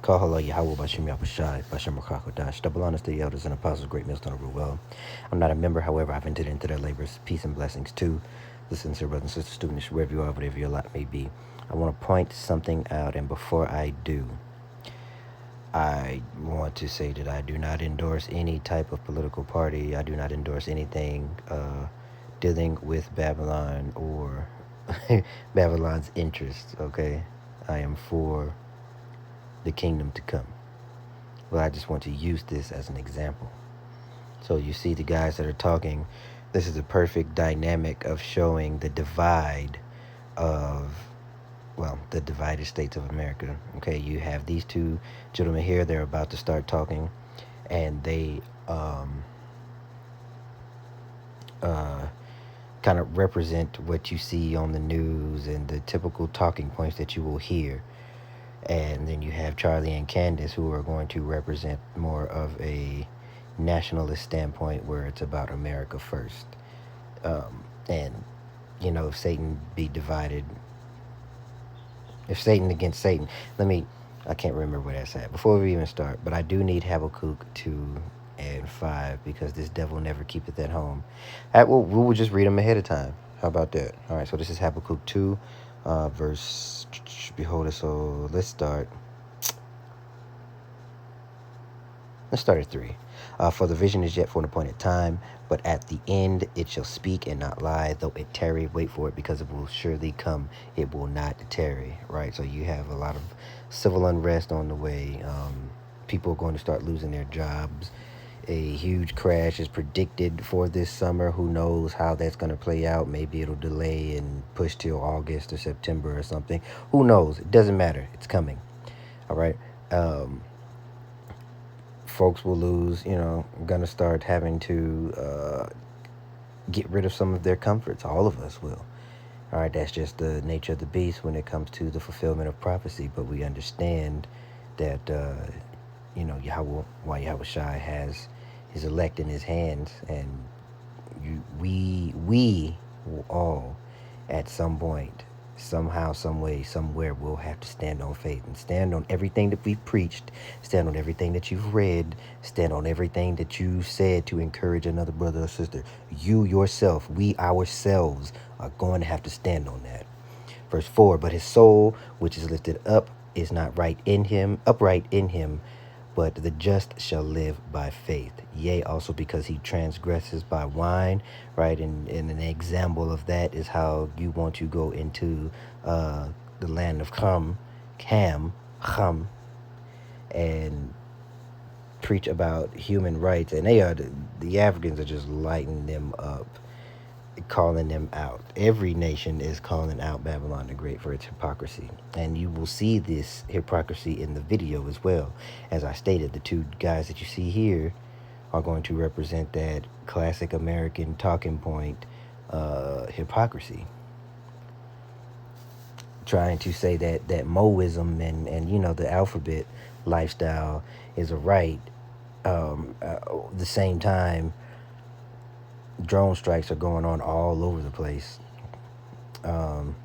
Kahala Yahweh Bashim Yahushai, Bashim Rakakodash, double honors to the elders and apostles, great millstone rule well. I'm not a member, however, I've entered into their labors. Peace and blessings to the sincere brothers and sisters, students, wherever you are, whatever your lot may be. I want to point something out, and before I do, I want to say that I do not endorse any type of political party. I do not endorse anything dealing with Babylon or Babylon's interests, okay? I am for the kingdom to come. But I just want to use this as an example. So you see the guys that are talking, this is a perfect dynamic of showing the divide of, well, the divided states of America. Okay, you have these two gentlemen here, they're about to start talking, and they kind of represent what you see on the news and the typical talking points that you will hear. And then you have Charlie and Candace, who are going to represent more of a nationalist standpoint where it's about America first. And, you know, if Satan be divided, if Satan against Satan, I can't remember where that's at before we even start, but I do need Habakkuk 2 and 5 because this devil never keepeth at home. We will just read them ahead of time. How about that? All right, so this is Habakkuk 2, verse, behold it, so let's start at 3. For the vision is yet for an appointed time, but at the end it shall speak and not lie. Though it tarry, wait for it, because it will surely come. It will not tarry. Right? So you have a lot of civil unrest on the way. People are going to start losing their jobs. A huge crash is predicted for this summer. Who knows how that's going to play out? Maybe it'll delay and push till August or September or something. Who knows? It doesn't matter. It's coming. All right. Folks will lose, gonna start having to get rid of some of their comforts. All of us will. All right, that's just the nature of the beast when it comes to the fulfillment of prophecy. But we understand that, Yahweh Shai has his elect in his hands, and we will all, at some point, somehow, some way, somewhere, we'll have to stand on faith and stand on everything that we've preached, stand on everything that you've read, stand on everything that you said to encourage another brother or sister. You yourself, we ourselves are going to have to stand on that. Verse 4, but his soul, which is lifted up, is not upright in him, but the just shall live by faith. Yea, also because he transgresses by wine, right? And an example of that is how you want to go into the land of Ham, and preach about human rights. And the Africans are just lighting them up, calling them out. Every nation is calling out Babylon the Great for its hypocrisy. And you will see this hypocrisy in the video as well. As I stated, the two guys that you see here are going to represent that classic American talking point, hypocrisy. Trying to say that Moism and the alphabet lifestyle is a right. The same time, drone strikes are going on all over the place. And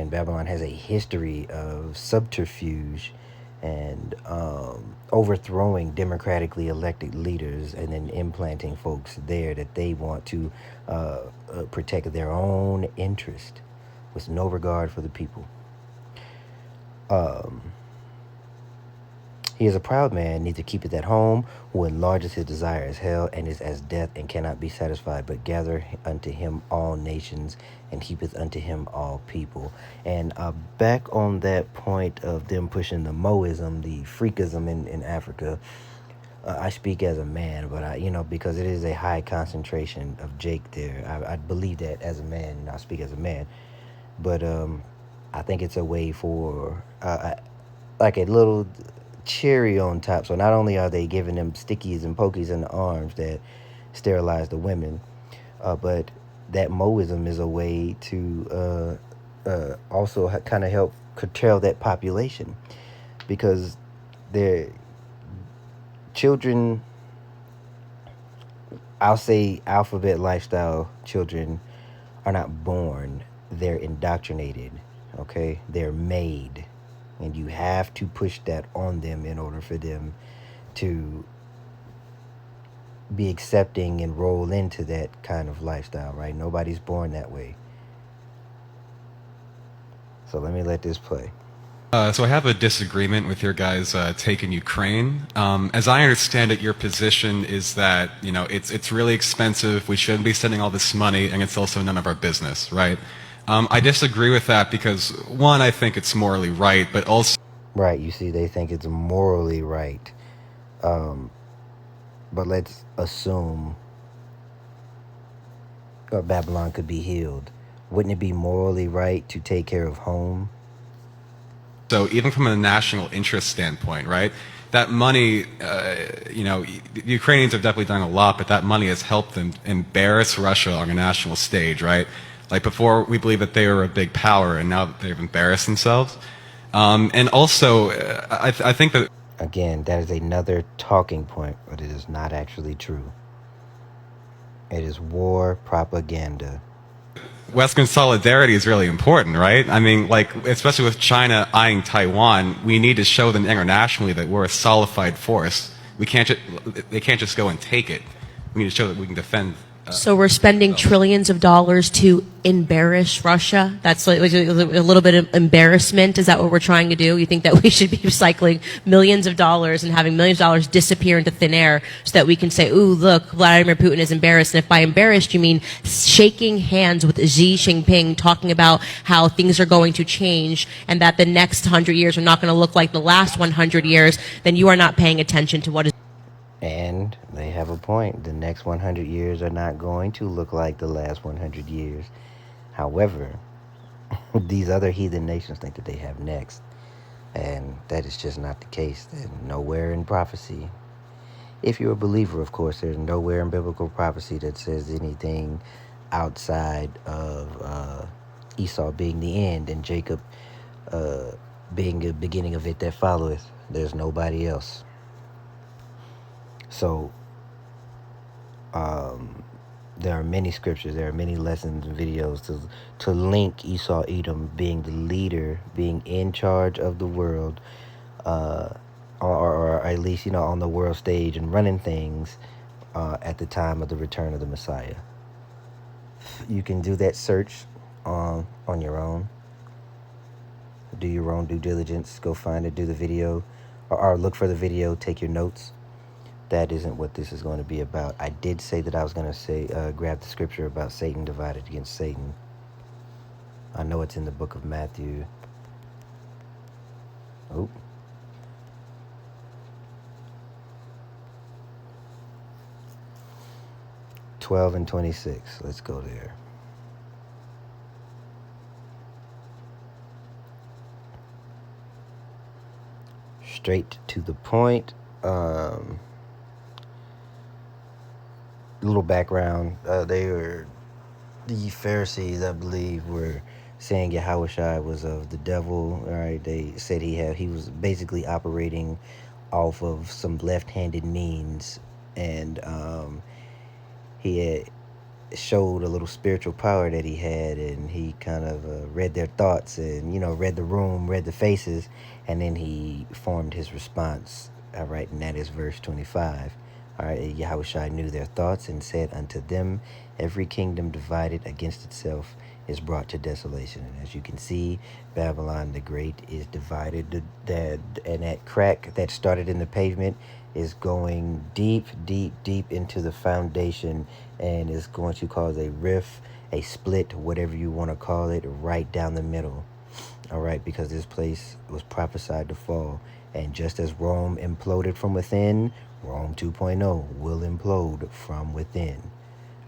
Babylon has a history of subterfuge and overthrowing democratically elected leaders and then implanting folks there that they want to protect their own interest with no regard for the people. He is a proud man, neither keepeth at home, who enlarges his desire as hell, and is as death, and cannot be satisfied, but gather unto him all nations, and heapeth unto him all people. And back on that point of them pushing the Moism, the freakism in Africa, I speak as a man, but because it is a high concentration of Jake there, I believe that as a man, and I speak as a man. But I think it's a way for like a little cherry on top. So not only are they giving them stickies and pokies in the arms that sterilize the women, but that Moism is a way to also kind of help curtail that population, because their children, I'll say alphabet lifestyle children, are not born, they're indoctrinated. Okay, they're made. And you have to push that on them in order for them to be accepting and roll into that kind of lifestyle, right? Nobody's born that way. So let me let this play. So I have a disagreement with your guys' take in Ukraine. As I understand it, your position is that it's really expensive. We shouldn't be sending all this money, and it's also none of our business, right? I disagree with that because one, I think it's morally right, but also Right, you see, they think it's morally right. But let's assume Babylon could be healed. Wouldn't it be morally right to take care of home? So even from a national interest standpoint, right? That money, the Ukrainians have definitely done a lot, but that money has helped them embarrass Russia on a national stage, right? Like before, we believed that they were a big power, and now they've embarrassed themselves. And also, I think that Again, that is another talking point, but it is not actually true. It is war propaganda. Western solidarity is really important, right? I mean, like, especially with China eyeing Taiwan, we need to show them internationally that we're a solidified force. They can't just go and take it. We need to show that we can defend. So we're spending trillions of dollars to embarrass Russia. That's like a little bit of embarrassment. Is that what we're trying to do? You think that we should be recycling millions of dollars and having millions of dollars disappear into thin air so that we can say, ooh, look, Vladimir Putin is embarrassed. And if by embarrassed, you mean shaking hands with Xi Jinping, talking about how things are going to change and that the next 100 years are not going to look like the last 100 years, then you are not paying attention to what is. And they have a point. The next 100 years are not going to look like the last 100 years. However, these other heathen nations think that they have next. And that is just not the case. There's nowhere in prophecy. If you're a believer, of course, there's nowhere in biblical prophecy that says anything outside of Esau being the end and Jacob being the beginning of it that followeth. There's nobody else. So there are many scriptures, there are many lessons and videos to link Esau Edom being the leader, being in charge of the world, or at least, on the world stage and running things at the time of the return of the Messiah. You can do that search on your own. Do your own due diligence. Go find it, do the video, or look for the video, take your notes. That isn't what this is going to be about. I did say that I was going to say grab the scripture about Satan divided against Satan. I know it's in the book of Matthew. Oh. (12 and 26). Let's go there. Straight to the point. Little background. The Pharisees, I believe, were saying Yahushua was of the devil. All right, they said he was basically operating off of some left-handed means, and he had showed a little spiritual power that he had, and he kind of read their thoughts and read the room, read the faces, and then he formed his response. All right, and that is verse 25. All right, Yahushua knew their thoughts and said unto them, every kingdom divided against itself is brought to desolation. And as you can see, Babylon the Great is divided. And that crack that started in the pavement is going deep, deep, deep into the foundation, and is going to cause a rift, a split, whatever you want to call it, right down the middle. All right, because this place was prophesied to fall. And just as Rome imploded from within, Rome 2.0 will implode from within.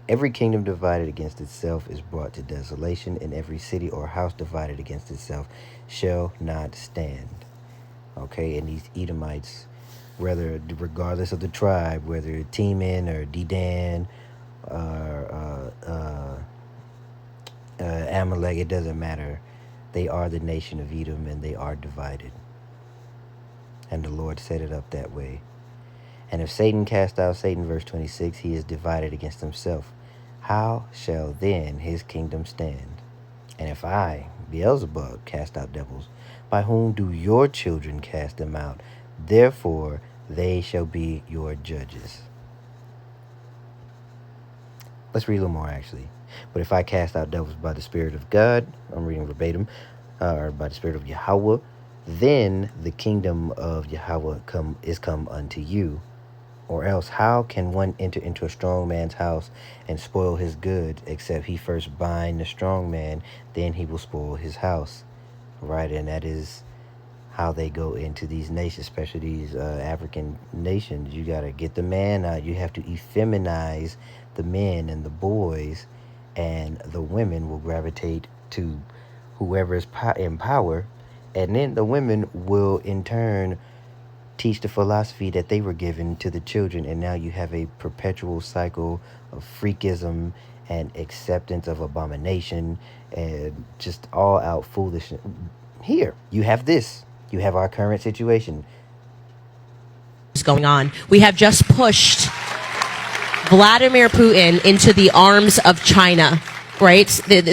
Every kingdom divided against itself is brought to desolation, and every city or house divided against itself shall not stand. Okay, and these Edomites, regardless of the tribe, whether Teman or Dedan or Amalek, it doesn't matter. They are the nation of Edom, and they are divided. And the Lord set it up that way. And if Satan cast out Satan, verse 26, he is divided against himself. How shall then his kingdom stand? And if I, Beelzebub, cast out devils, By whom do your children cast them out? Therefore, they shall be your judges. Let's read a little more, actually. But if I cast out devils by the Spirit of God, I'm reading verbatim, or by the Spirit of Yahweh, then the kingdom of Yahweh is come unto you. Or else, how can one enter into a strong man's house and spoil his goods, except he first bind the strong man, then he will spoil his house, right? And that is how they go into these nations, especially these African nations. You got to get the man out. You have to effeminize the men and the boys, and the women will gravitate to whoever is in power, and then the women will in turn teach the philosophy that they were given to the children, and now you have a perpetual cycle of freakism and acceptance of abomination and just all out foolishness. Here, you have this. You have our current situation. What's going on? We have just pushed Vladimir Putin into the arms of China. Right?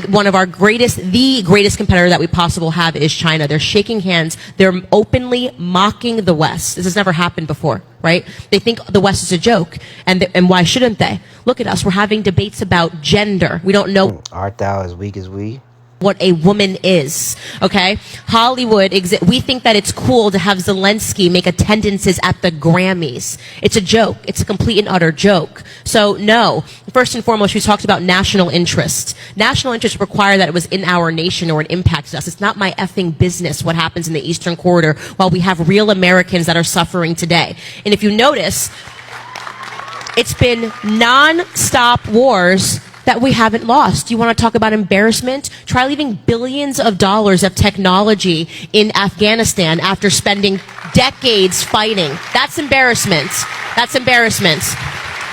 One of our the greatest competitor that we possibly have is China. They're shaking hands. They're openly mocking the West. This has never happened before, right? They think the West is a joke. And why shouldn't they? Look at us. We're having debates about gender. We don't know. Art thou as weak as we? What a woman is, okay? Hollywood, we think that it's cool to have Zelensky make attendances at the Grammys. It's a joke. It's a complete and utter joke. So no, first and foremost, we talked about national interest. National interest require that it was in our nation or it impacts us. It's not my effing business what happens in the Eastern Corridor while we have real Americans that are suffering today. And if you notice, it's been non-stop wars that we haven't lost. You want to talk about embarrassment? Try leaving billions of dollars of technology in Afghanistan after spending decades fighting. That's embarrassment. That's embarrassment.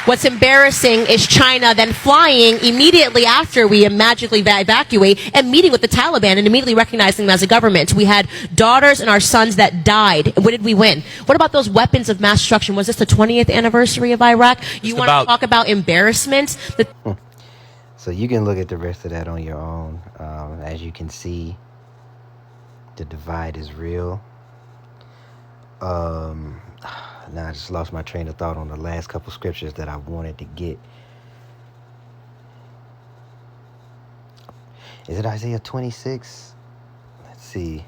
What's embarrassing is China then flying immediately after we magically evacuate and meeting with the Taliban and immediately recognizing them as a government. We had daughters and our sons that died. What did we win? What about those weapons of mass destruction? Was this the 20th anniversary of Iraq? You want to talk about embarrassment? So you can look at the rest of that on your own. As you can see, the divide is real. Now I just lost my train of thought on the last couple scriptures that I wanted to get. Is it Isaiah 26? Let's see.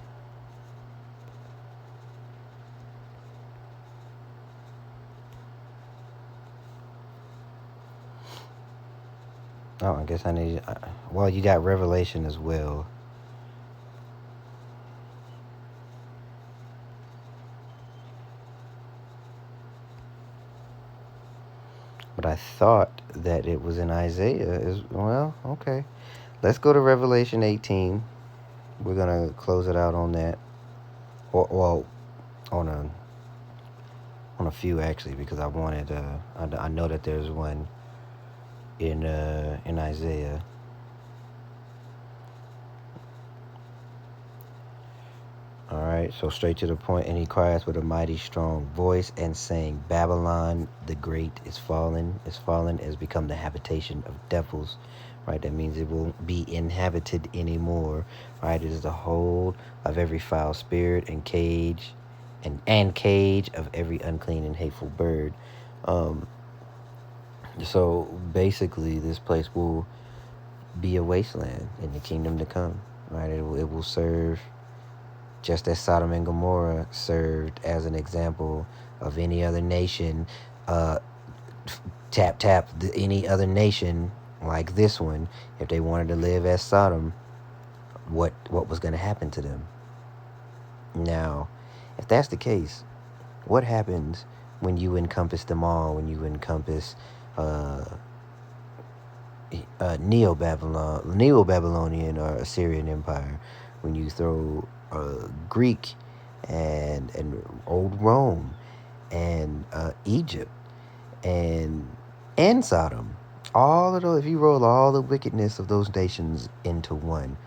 Oh, I guess I need... well, you got Revelation as well. But I thought that it was in Isaiah as well. Okay. Let's go to Revelation 18. We're going to close it out on that. Well, on a few, actually, because I wanted... I know that there's one in Isaiah. All right, so straight to the point. And he cries with a mighty strong voice and saying, Babylon the great is fallen, has become the habitation of devils. Right, that means it won't be inhabited anymore. Right, it is the hold of every foul spirit and cage and cage of every unclean and hateful bird. So basically, this place will be a wasteland in the kingdom to come. Right, it will serve just as Sodom and Gomorrah served as an example of any other nation. Any other nation like this one, if they wanted to live as Sodom, what was going to happen to them? Now, if that's the case, what happens when you encompass them all, when you encompass Neo-Babylonian or Assyrian Empire, when you throw Greek and old Rome and Egypt and Sodom, all of those, if you roll all the wickedness of those nations into one,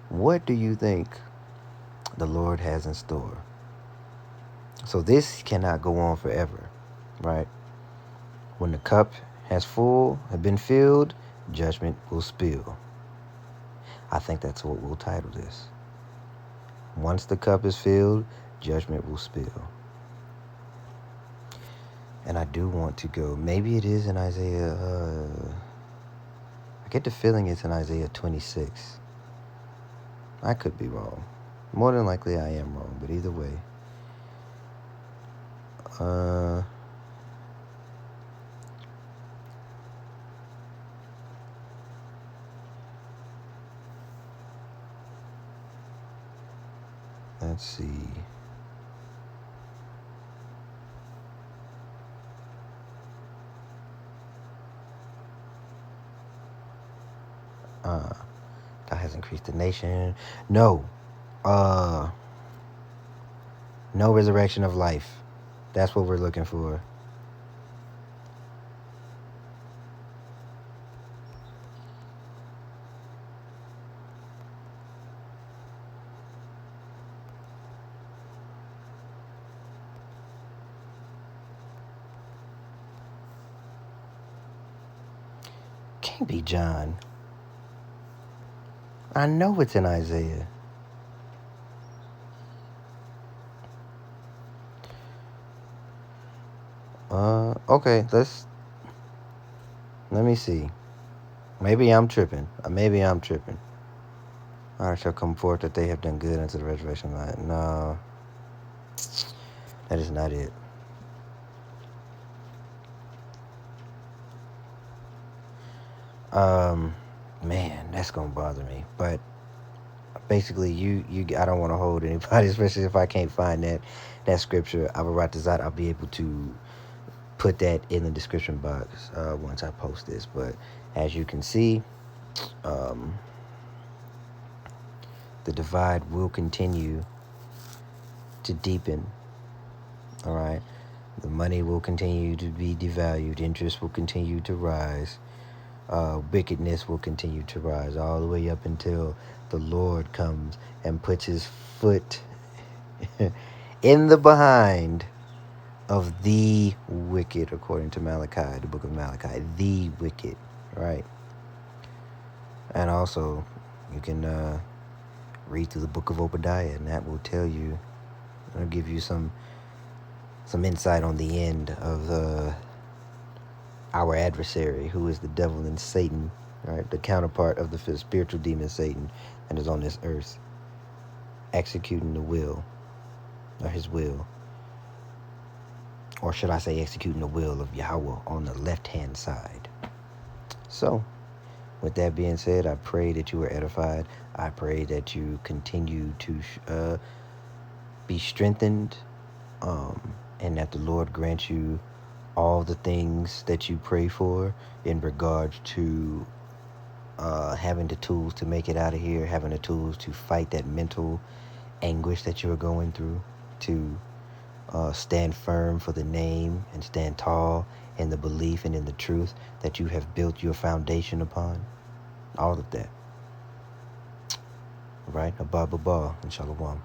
what do you think the Lord has in store? So this cannot go on forever, right? When the cup has been filled, judgment will spill. I think that's what we'll title this. Once the cup is filled, judgment will spill. And I do want to go. Maybe it is in Isaiah. I get the feeling it's in Isaiah 26. I could be wrong. More than likely I am wrong, but either way. Let's see. God has increased the nation. No. No resurrection of life. That's what we're looking for. Can't be John. I know it's in Isaiah. Okay, let me see. Maybe I'm tripping. I shall come forth that they have done good unto the resurrection of life. No, that is not it. Man, that's gonna bother me. But basically, I don't want to hold anybody, especially if I can't find that scripture. I'll be able to put that in the description box once I post this. But as you can see, the divide will continue to deepen. All right, the money will continue to be devalued. Interest will continue to rise. Wickedness will continue to rise all the way up until the Lord comes and puts his foot in the behind of the wicked, according to Malachi, the book of Malachi, the wicked, right? And also, you can read through the book of Obadiah, and that will tell you, it'll give you some insight on the end of our adversary, who is the devil and Satan, right? The counterpart of the spiritual demon Satan, and is on this earth, executing the will, or his will, or should I say executing the will of Yahweh on the left-hand side. So, with that being said, I pray that you are edified. I pray that you continue to be strengthened, and that the Lord grant you all the things that you pray for in regards to having the tools to make it out of here, having the tools to fight that mental anguish that you are going through, to stand firm for the name and stand tall in the belief and in the truth that you have built your foundation upon. All of that. Right? Abba, and Shalom.